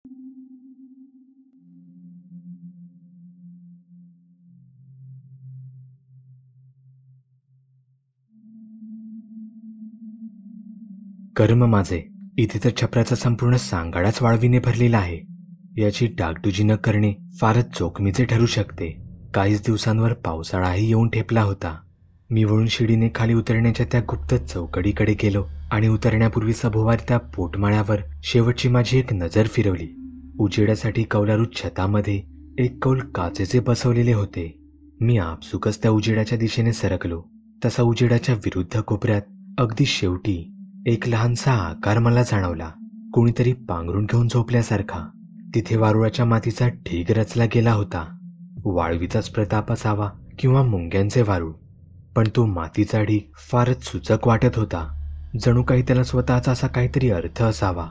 कर्म माझे, इथे तर छपराचा संपूर्ण सांगाडाच वाळवीने भरलेला आहे. याची डागडुजी न करणे फारच जोखमीचे ठरू शकते. काहीच दिवसांवर पावसाळाही येऊन ठेपला होता. मी वळून शिडीने खाली उतरण्याच्या त्या गुप्त चौकडीकडे गेलो आणि उतरण्यापूर्वी सभोवार त्या पोटमाळ्यावर शेवटची माझी एक नजर फिरवली. उजेडासाठी कौलारू छतामध्ये एक कौल काचेचे बसवलेले होते. मी आपसुकच त्या उजेडाच्या दिशेने सरकलो. तसा उजेडाच्या विरुद्ध कोपऱ्यात अगदी शेवटी एक लहानसा आकार मला जाणवला, कोणीतरी पांघरून घेऊन झोपल्यासारखा. तिथे वारुळाच्या मातीचा ढीग रचला गेला होता. वाळवीचाच प्रताप असावा किंवा मुंग्यांचे वारूळ, पण तो मातीचा ढीग फारच सुचक वाटत होता. जणू काही त्याला स्वतःचा असा काहीतरी अर्थ असावा,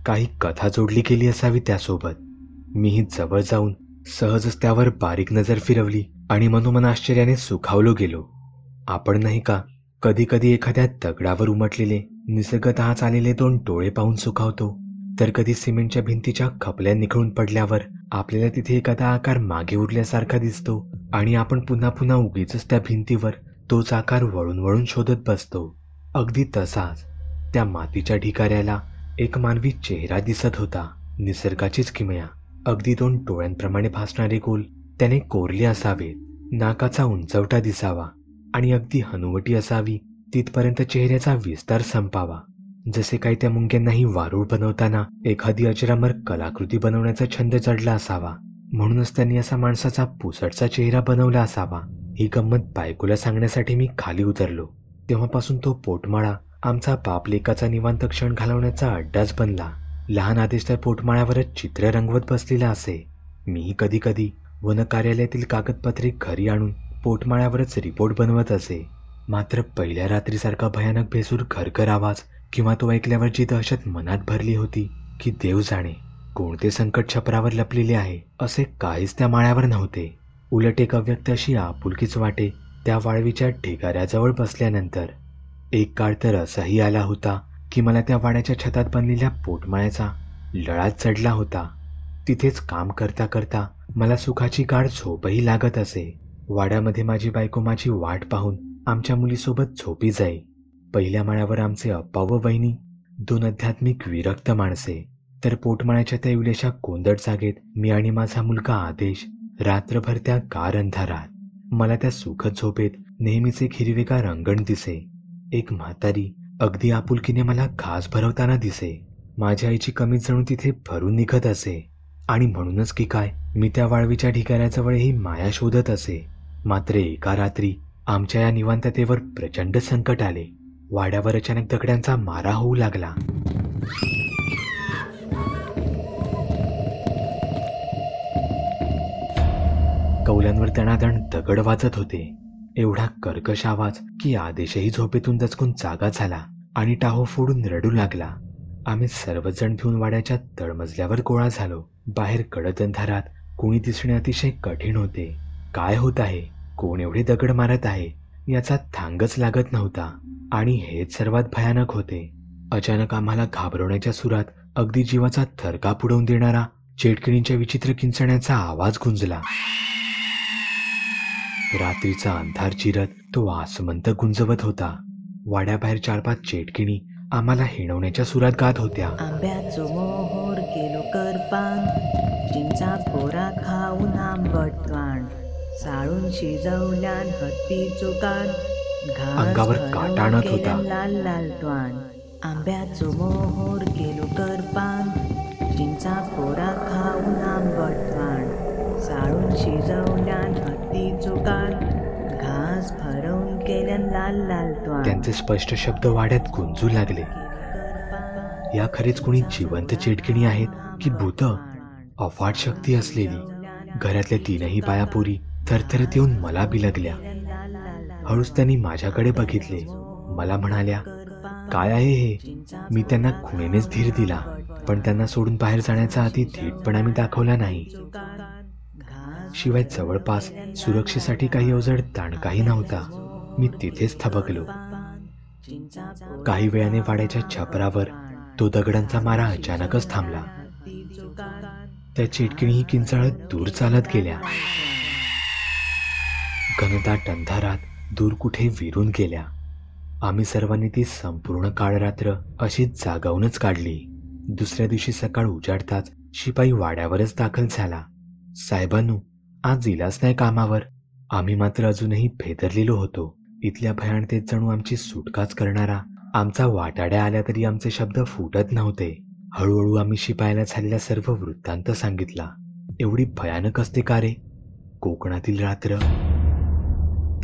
काही कथा जोडली गेली असावी त्यासोबत. मीही जवळ जाऊन सहजच त्यावर बारीक नजर फिरवली आणि मनोमन आश्चर्याने सुखावलो गेलो. आपण नाही का कधी कधी एखाद्या दगडावर उमटलेले निसर्गतःच आलेले दोन डोळे पाहून सुखावतो, तर कधी सिमेंटच्या भिंतीच्या खपल्या निखळून पडल्यावर आपल्याला तिथे एखादा आकार मागे उरल्यासारखा दिसतो आणि आपण पुन्हा पुन्हा उगीचच त्या भिंतीवर तोच आकार वळून वळून शोधत बसतो. अगदी तसाच त्या मातीच्या ढिगाऱ्याला एक मानवी चेहरा दिसत होता. निसर्गाचीच किमया. अगदी दोन डोळ्यांप्रमाणे भासणारे गोल त्याने कोरले असावेत, नाकाचा उंचवटा दिसावा आणि अगदी हनुवटी असावी तिथपर्यंत चेहऱ्याचा विस्तार संपावा. जसे काही त्या मुंग्यांनाही वारूळ बनवताना एखादी अजरामर कलाकृती बनवण्याचा छंद जडला असावा, म्हणूनच त्यांनी असा माणसाचा पुसटचा चेहरा बनवला असावा. ही गंमत बायकोला सांगण्यासाठी मी खाली उतरलो. तेव्हापासून तो पोटमाळा आमचा बापलेकाचा निवांत क्षण घालवण्याचा अड्डाच बनला. लहान आदेश त्या पोटमाळ्यावरच चित्र रंगवत बसलेला असे. मीही कधी कधी वन कार्यालयातील कागदपत्रे घरी आणून पोटमाळ्यावरच रिपोर्ट बनवत असे. मात्र पहिल्या रात्रीसारखा भयानक भेसूर घरघर आवाज किंवा तो ऐकल्यावर जी दहशत मनात भरली होती की देव जाणे कोणते संकट छपरावर लपलेले आहे असे काहीच त्या माळ्यावर नव्हते. उलट एक अव्यक्त अशी आपुलकीच वाटे त्या वाळवीच्या ढिगाऱ्याजवळ बसल्यानंतर. एक काळ तर असाही आला होता की मला त्या वाड्याच्या छतात बनलेल्या पोटमाळ्याचा लळाच चढला होता. तिथेच काम करता करता मला सुखाची गाढ झोपही लागत असे. वाड्यामध्ये माझी बायको माझी वाट पाहून आमच्या मुलीसोबत झोपी जाई. पहिल्या माळ्यावर आमचे अप्पा व बहिणी, दोन आध्यात्मिक विरक्त माणसे. तर पोटमाळ्याच्या त्या इवल्याशा कोंदट जागेत मी आणि माझा मुलगा आदेश रात्रभर त्या गार अंधारात. मला त्या सुखद झोपेत नेहमीच एक हिरवेगार अंगण दिसे. एक म्हातारी अगदी आपुलकीने मला घास भरवताना दिसे. माझ्या आईची कमी जणू तिथे भरून निघत असे. आणि म्हणूनच की काय मी त्या वाळवीच्या ढिगाऱ्याजवळ ही माया शोधत असे. मात्र एका रात्री आमच्या या निवांततेवर प्रचंड संकट आले. वाड्यावर अचानक दगडांचा मारा होऊ लागला. कौल्यांवर दणादण दगड वाजत होते. एवढा कर्कश आवाज की आदेशही झोपेतून दचकून जागा झाला आणि टाहो फोडून रडू लागला. आम्ही सर्वजण भिवून वाड्याच्या तळमजल्यावर गोळा झालो. बाहेर गडद अंधारात कोणी दिसणे अतिशय कठीण होते. काय होत आहे, कोण एवढे दगड मारत आहे याचा थांगच लागत नव्हता. आणि हेच सर्वात भयानक होते. अचानक आम्हाला घाबरवण्याच्या सुरात अगदी जीवाचा थरकाप उडवून देणारा चेटकिणींच्या विचित्र किंचण्याचा आवाज गुंजला. रात्रीचा अंधार चिरत तो आसमंत गुंजवत होता. वाड्याबाहेर 4-5 चेटकिणी आम्हाला हिणवण्याच्या सुरात गात होत्या. आंब्याचो मोहोर केलो करपान, चिंचा कोरा खाऊन आंबट त्वाण, साळून शिजवल्यान हत्ती चुकान, अंगावर काटा आणत होता. लाल लाल त्वाण. आंब्याचो मोहोर केलो करपान, चिंचा कोरा खाऊन आंबट त्वाण, साळून शिजवल्यान हत्ती चुकान, घास भरवून केल्यान लाल लाल त्वाण. त्यांचे स्पष्ट शब्द वाड्यात गुंजू लागले. या खरेच कोणी जिवंत चेटकिणी आहेत की भूत? अफाट शक्ती असलेली. घरातल्या 3ही बायापोरी थरथरत येऊन मला बिलगल्या. हळूच त्यांनी माझ्याकडे बघितले. मला म्हणाल्या, काय आहे हे? मी त्यांना खुणेनेच धीर दिला, पण त्यांना सोडून बाहेर जाण्याचा अति धीटपणा मी दाखवला नाही. शिवाय जवळपास सुरक्षेसाठी काही अवजड दांडकाही नव्हता. मी तिथेच थबकलो. काही वेळाने वाड्याच्या छपरावर तो दगडांचा मारा अचानकच थांबला. हत्ती चोकार. त्या चिटकिणी किंचाळत दूर चालत गेल्या. घनदाट अंधारात दूर कुठे विरून गेल्या. आम्ही सर्वांनी ती संपूर्ण काळ रात्र अशीच जागावूनच काढली. दुसऱ्या दिवशी सकाळ उजाडताच शिपाई वाड्यावरच दाखल झाला. साहेबांनो, आज इलाच नाही कामावर. आम्ही मात्र अजूनही भेदरलेलो होतो. इथल्या भयानतेत जणू आमची सुटकाच करणारा आमचा वाटाड्या आल्या तरी आमचे शब्द फुटत नव्हते. हळूहळू आम्ही शिपायाला झालेला सर्व वृत्तांत सांगितला. एवढी भयानक असते का रे कोकणातील रात्र?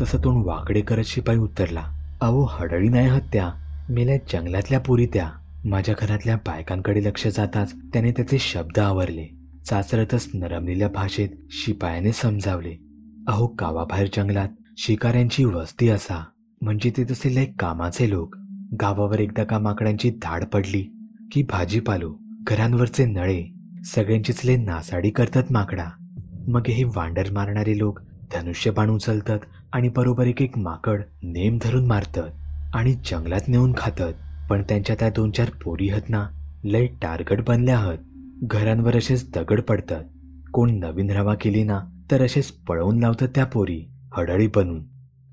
तसं तोंड वाकडे करत शिपाई उत्तरला, अहो हडळी नाही हत्या, मेल्या जंगलातल्या पोरी त्या. माझ्या घरातल्या बायकांकडे लक्ष जाताच त्याने त्याचे शब्द आवरले. चाचरतच नरमलेल्या भाषेत शिपायाने समजावले, अहो गावाबाहेर जंगलात शिकाऱ्यांची वस्ती असा, म्हणजे ते तसे लय कामाचे लोक. गावावर एकदा का माकडांची धाड पडली की भाजीपालो, घरांवरचे नळे सगळ्यांचीच लय नासाडी करतात माकडा. मग हे वांडर मारणारे लोक धनुष्यबाण उचलतात आणि बरोबर एक एक माकड नेम धरून मारतात आणि जंगलात नेऊन खातात. पण त्यांच्या त्या 2-4 पोरी आहेत ना, लय टार्गट बनल्या आहेत. घरांवर असेच दगड पडतात. कोण नवीन रवा केली ना तर असेच पळवून लावतात त्या पोरी हडळी बनून.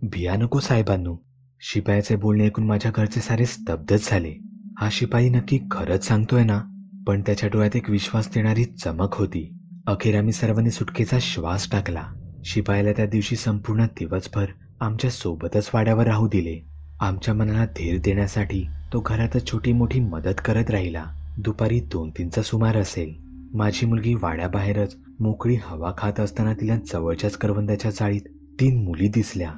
भिया नको साहेबांनो. शिपायाचे बोलणे ऐकून माझ्या घरचे सारे स्तब्धच झाले. हा शिपाई नक्की खरंच सांगतोय ना? पण त्याच्या डोळ्यात एक विश्वास देणारी चमक होती. अखेर आम्ही सर्वांनी सुटकेचा श्वास टाकला. शिपायाला त्या दिवशी संपूर्ण दिवसभर आमच्या सोबतच वाड्यावर राहू दिले. आमच्या मनाला धीर देण्यासाठी तो घरातच छोटी मोठी मदत करत राहिला. दुपारी 2-3चा सुमार असेल. माझी मुलगी वाड्याबाहेरच मोकळी हवा खात असताना तिला जवळच्याच करवंदाच्या जाळीत 3 मुली दिसल्या.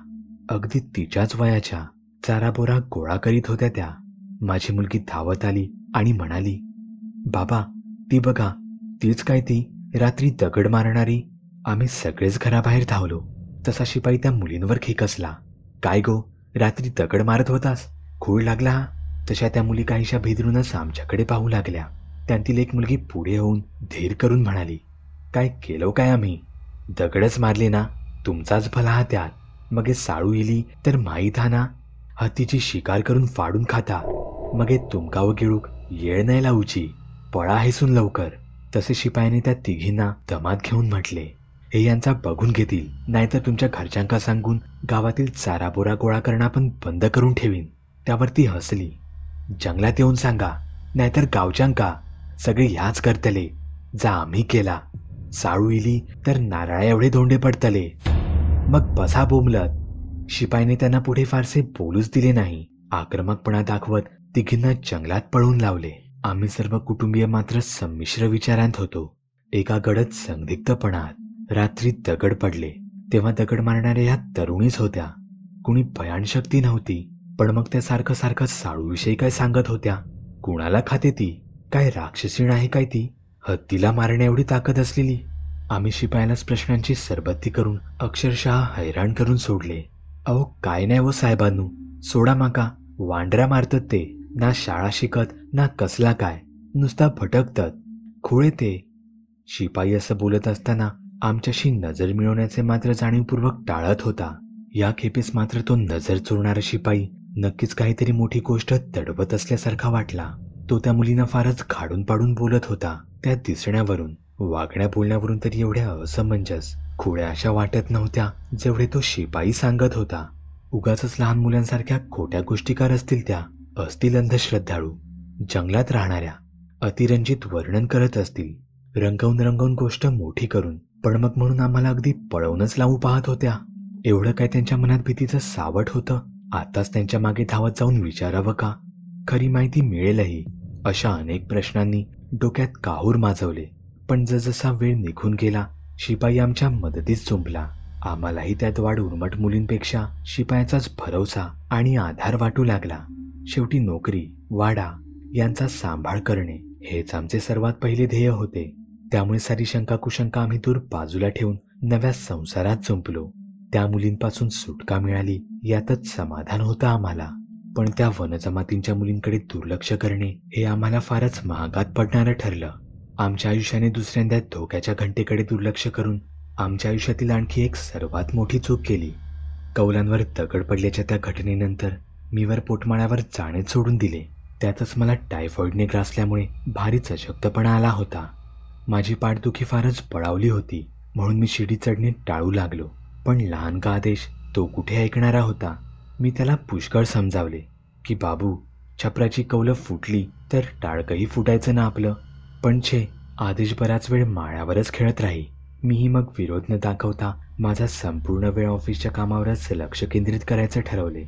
अगदी तिच्याच वयाच्या. चाराबोरा गोळा करीत होत्या त्या. माझी मुलगी धावत आली आणि म्हणाली, बाबा ती बघा, तीच काय ती रात्री दगड मारणारी. आम्ही सगळेच घराबाहेर धावलो. तसा शिपाई त्या मुलींवर खेकसला, काय गो, रात्री दगड मारत होतास, खूळ लागला हा? तशा त्या मुली काहीशा भेदरूनच आमच्याकडे पाहू लागल्या. त्यांतील एक मुलगी पुढे होऊन धीर करून म्हणाली, काय केलो काय आम्ही? दगडच मारले ना, तुमचाच भला हा त्यात. मग हे साळू इली तर माहीत हा ना, हत्तीची शिकार करून फाडून खाता. मग हे तुमकाव गिळूक येळ नाही लावूची, पळा हेसून लवकर. तसे शिपायाने त्या तिघींना दमात घेऊन म्हटले, हे यांचा बघून घेतील, नाहीतर तुमच्या घरच्यांका सांगून गावातील चाराबोरा गोळा करणं पण बंद करून ठेवीन. त्यावर ती हसली, जंगलात येऊन सांगा, नाहीतर गावच्यांका. सगळे ह्याच करतले, जा आम्ही केला. साळू इली तर नारळा एवढे धोंडे पडतले. मग बसा बोंबलत. शिपाईने त्यांना पुढे फारसे बोलूच दिले नाही. आक्रमकपणा दाखवत तिघींना जंगलात पळून लावले. आम्ही सर्व कुटुंबीय मात्र संमिश्र विचारांत होतो. एका गडद संदिग्धपणात रात्री दगड पडले तेव्हा दगड मारणाऱ्या ह्या तरुणीच होत्या. कुणी भयानशक्ती नव्हती. पण मग त्या सारखं सारखं साळूविषयी काय सांगत होत्या. कुणाला खाते ती? काय राक्षसीण आहे काय ती? हत्तीला मारण्या एवढी ताकद असलेली? आम्ही शिपायालाच प्रश्नांची सरबत्ती करून अक्षरशः हैराण करून सोडले. अहो काय नाही व साहेबांनू, सोडा माका. वांडरा मारतात ते, ना शाळा शिकत ना कसला काय, नुसता भटकतात, खुळे ते. शिपाई असं बोलत असताना आमच्याशी नजर मिळवण्याचे मात्र जाणीवपूर्वक टाळत होता. या खेपेस मात्र तो नजर चोरणारा शिपाई नक्कीच काहीतरी मोठी गोष्ट दडवत असल्यासारखा वाटला. तो त्या मुलींना फारच खाडून पाडून बोलत होता. त्या दिसण्यावरून, वागण्या बोलण्यावरून तरी एवढ्या असमंजस, खुळ्या अशा वाटत नव्हत्या जेवढे तो शिपाई सांगत होता. उगाचच लहान मुलांसारख्या खोट्या गोष्टीकार असतील त्या. असतील अंधश्रद्धाळू, जंगलात राहणाऱ्या. अतिरंजित वर्णन करत असतील, रंगवून रंगवून गोष्ट मोठी करून. पण मग म्हणून आम्हाला अगदी पळवूनच लावू पाहत होत्या. एवढं काय त्यांच्या मनात भीतीचं सावट होतं? आताच त्यांच्या मागे धावत जाऊन विचारावं का? खरी माहिती मिळेलही, अशा अनेक प्रश्नांनी डोक्यात काहूर माजवले. पण जसजसा वेळ निघून गेला शिपाई आमच्या मदतीस झुंपला. आम्हालाही त्यात वाढ उर्मट मुलींपेक्षा शिपायाचाच भरवसा आणि आधार वाटू लागला. शेवटी नोकरी, वाडा यांचा सांभाळ करणे हेच आमचे सर्वात पहिले ध्येय होते. त्यामुळे सारी शंका कुशंका आम्ही दूर बाजूला ठेवून नव्या संसारात झुंपलो. त्या मुलींपासून सुटका मिळाली यातच समाधान होतं आम्हाला. पण त्या वनजमातींच्या मुलींकडे दुर्लक्ष करणे हे आम्हाला फारच महागात पडणारं ठरलं. आमच्या आयुष्याने दुसऱ्यांदा धोक्याच्या घंटेकडे दुर्लक्ष करून आमच्या आयुष्यातील आणखी एक सर्वात मोठी चूक केली. कौलांवर दगड पडल्याच्या त्या घटनेनंतर मीवर पोटमाळ्यावर जाणेच सोडून दिले. त्यातच मला टायफॉइडने ग्रासल्यामुळे भारीच अशक्तपणा आला होता. माझी पाठदुखी फारच बळावली होती, म्हणून मी शिडी चढणे टाळू लागलो. पण लहान का आदेश तो कुठे ऐकणारा होता. मी त्याला पुष्कळ समजावले की बाबू, छपराची कौलं फुटली तर टाळकंही फुटायचं ना आपलं. पण छे, आदेश बराच वेळ माळ्यावरच खेळत राही. मीही मग विरोध न दाखवता माझा संपूर्ण वेळ ऑफिसच्या कामावरच लक्ष केंद्रित करायचं ठरवले.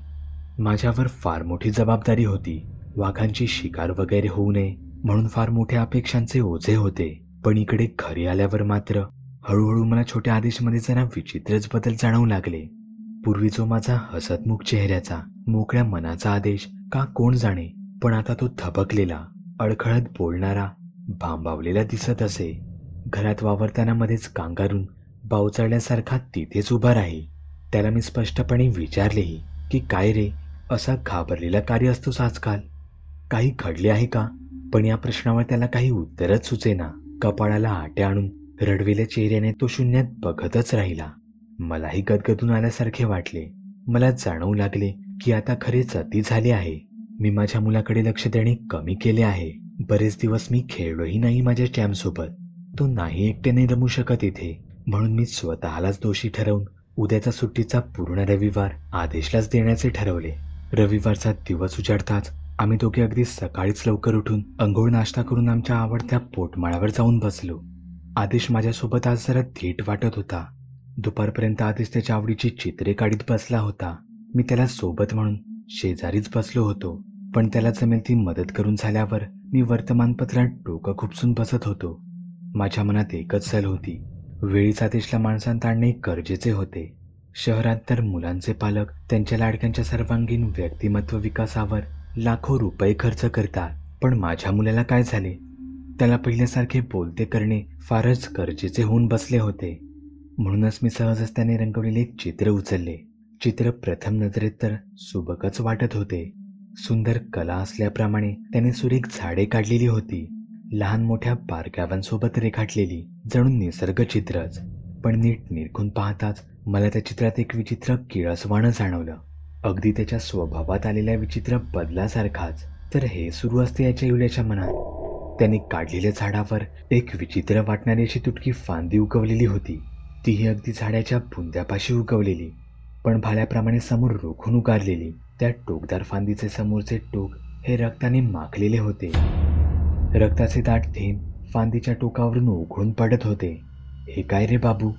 माझ्यावर फार मोठी जबाबदारी होती. वाघांची शिकार वगैरे होऊ नये म्हणून फार मोठ्या अपेक्षांचे ओझे होते. पण इकडे घरी आल्यावर मात्र हळूहळू मला छोट्या आदेशमध्ये जरा विचित्रच बदल जाणवू लागले. पूर्वी जो माझा हसतमुख चेहऱ्याचा, मोकळ्या मनाचा आदेश का कोण जाणे, पण आता तो थबकलेला, अडखळत बोलणारा, भांबावलेला दिसत असे. घरात वावरताना मध्येच कांगारून बावचळल्यासारखा तिथेच उभा राही. त्याला मी स्पष्टपणे विचारलेही की काय रे, असा घाबरलेला कार्य असतोस आजकाल? काही घडले आहे का? पण या प्रश्नावर त्याला काही उत्तरच सुचेना. कपाळाला आट्या आणून रडवेल्या चेहऱ्याने तो शून्यात बघतच राहिला. मलाही गदगदून आल्यासारखे वाटले. मला जाणवू लागले की आता खरेच अति झाले आहे. मी माझ्या मुलाकडे लक्ष देणे कमी केले आहे. बरेच दिवस मी खेळलोही नाही माझ्या चॅम्पसोबत. तो नाही एकट्याने रमू शकत इथे, म्हणून मी स्वतःलाच दोषी ठरवून उद्याचा सुट्टीचा पूर्ण रविवार आदेशलाच देण्याचे ठरवले. रविवारचा दिवस उजाडताच आम्ही दोघे अगदी सकाळीच लवकर उठून अंघोळ नाश्ता करून आमच्या आवडत्या पोटमाळ्यावर जाऊन बसलो. आदेश माझ्यासोबत आज जरा धीट वाटत होता. दुपारपर्यंत आदेश त्याच्या आवडीची चित्रे काढीत बसला होता. मी त्याला सोबत म्हणून शेजारीच बसलो होतो. पण त्याला जमेल ती मदत करून झाल्यावर मी वर्तमानपत्रात डोकं खुपसून बसत होतो. माझ्या मनात एकच सल होती, वेळीच आदेशला माणसांत आणणे गरजेचे होते. शहरात तर मुलांचे पालक त्यांच्या लाडक्यांच्या सर्वांगीण व्यक्तिमत्व विकासावर लाखो रुपये खर्च करतात. पण माझ्या मुलाला काय झाले? त्याला पहिल्यासारखे बोलते करणे फारच गरजेचे होऊन बसले होते. म्हणूनच मी सहजच त्याने रंगवलेले चित्र उचलले. चित्र प्रथम नजरेत तर सुबकच वाटत होते. सुंदर कला असल्याप्रमाणे त्याने सुरेख झाडे काढलेली होती, लहान मोठ्या बारकाव्यांसोबत रेखाटलेली, जणू निसर्ग चित्रच. पण नीट निरखून पाहताच मला त्या चित्रात एक विचित्र किळसवाणं जाणवलं, अगदी त्याच्या स्वभावात आलेल्या विचित्र बदलासारखाच. तर हे सुरू असते याच्या युल्याच्या मनात. त्याने काढलेल्या झाडावर एक विचित्र वाटणारी अशी तुटकी फांदी उगवलेली होती. तीही अगदी झाडाच्या बुंद्यापाशी उगवलेली, पण भाल्याप्रमाणे समोर रोखून उगारलेली. त्या टोकदार फांदीचे समोरचे टोक हे रक्ताने माखलेले होते. रक्ताचे दाट थेंब फांदीच्या टोकावरून उघळून पडत होते. हे काय रे बाबू?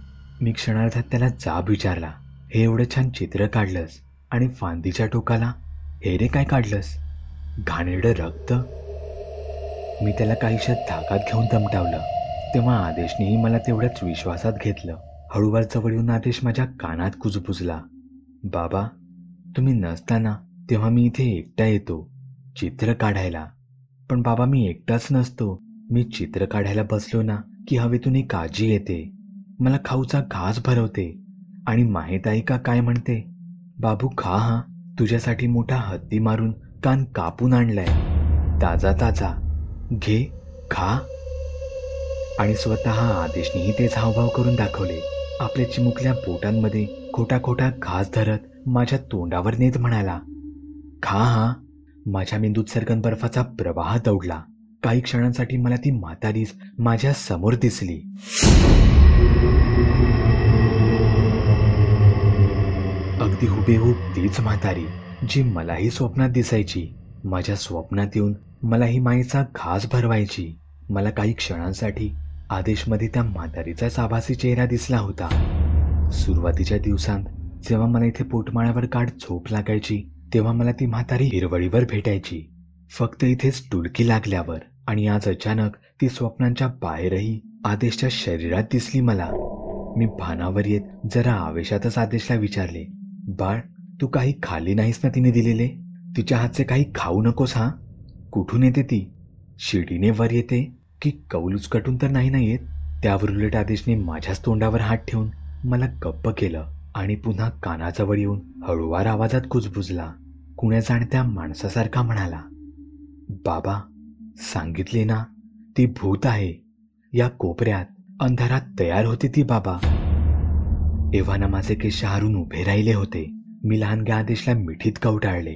मी क्षणार्धात त्याला जाब विचारला. हे एवढं छान चित्र काढलंस आणि फांदीच्या टोकाला हे रे काय काढलंस? घाणेरडं रक्त? मी त्याला काहीशा धाकात घेऊन तमटावलं. तेव्हा आदेशनेही मला तेवढ्याच विश्वासात घेतलं. हळूवार जवळ येऊन आदेश माझ्या कानात कुजबुजला. बाबा, तुम्ही नसताना तेव्हा मी इथे एकटा येतो चित्र काढायला. पण बाबा, मी एकटाच नसतो. मी चित्र काढायला बसलो ना की हवेतून एक काळजी येते, मला खाऊचा घास भरवते आणि माहीत आहे का काय म्हणते? बाबू खा हा, तुझ्यासाठी मोठा हत्ती मारून कान कापून आणलाय, ताजा ताजा, घे खा. आणि स्वतः आदेशनेही तेच हावभाव करून दाखवले. आपल्या चिमुकल्या बोटांमध्ये खोटा खोटा घास धरत माझ्या तोंडावर नेत म्हणाला, खा हा. माझ्या मेंदूत सरकन बर्फाचा प्रवाह दौडला. काही क्षणांसाठी मला ती म्हातारीच माझ्या समोर दिसली. अगदी हुबेहूब तीच म्हातारी जी मलाही स्वप्नात दिसायची. माझ्या स्वप्नात येऊन मलाही माईचा घास भरवायची. मला काही क्षणांसाठी आदेशमध्ये त्या म्हातारीचाच आभासी चेहरा दिसला होता. सुरुवातीच्या दिवसांत जेव्हा मला इथे पोटमाळ्यावर गाढ झोप लागायची तेव्हा मला ती म्हातारी हिरवळीवर भेटायची, फक्त इथेच डुलकी लागल्यावर. आणि आज अचानक ती स्वप्नांच्या बाहेरही आदेशच्या शरीरात दिसली मला. मी भानावर येत जरा आवेशातच आदेशला विचारले, बाळ, तू काही खाल्ली नाहीस ना तिने दिलेले? तिच्या हातचे काही खाऊ नकोस हा. कुठून येते ती? शिडीने वर येते की कौल उचकटून तर नाही ना येत? त्यावर उलट आदेशने माझ्याच तोंडावर हात ठेवून मला गप्प केलं आणि पुन्हा कानाजवळ येऊन हळूवार आवाजात कुजबुजला. कुण्या जाणत्या माणसासारखा म्हणाला, बाबा, सांगितले ना, ती भूत आहे. या कोपऱ्यात अंधारात तयार होते ती बाबा. एव्हाना माझे केस शहारून उभे राहिले होते. मी लहानग्या आदेशला मिठीत कवटाळले.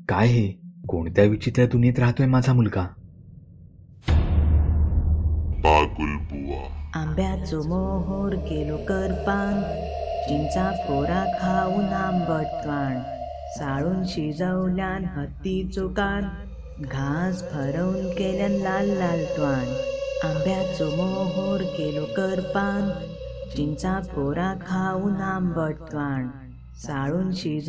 काय हे? कोणत्या विचित्र दुनियेत राहतोय माझा मुलगा? बागू, गुलबुवा. आंब्याचो मोहोर केलो करपान, चिंचा फोरा खाऊन आंबट वाण, साळून शिजवल्यान हत्तीचो कान, घास भरवून केल्यान लाल लाल त्वाण. आंब्याचो मोहोर केलो करपान, चिंचा फोरा खाऊन आंबट वाण, साळून शिजव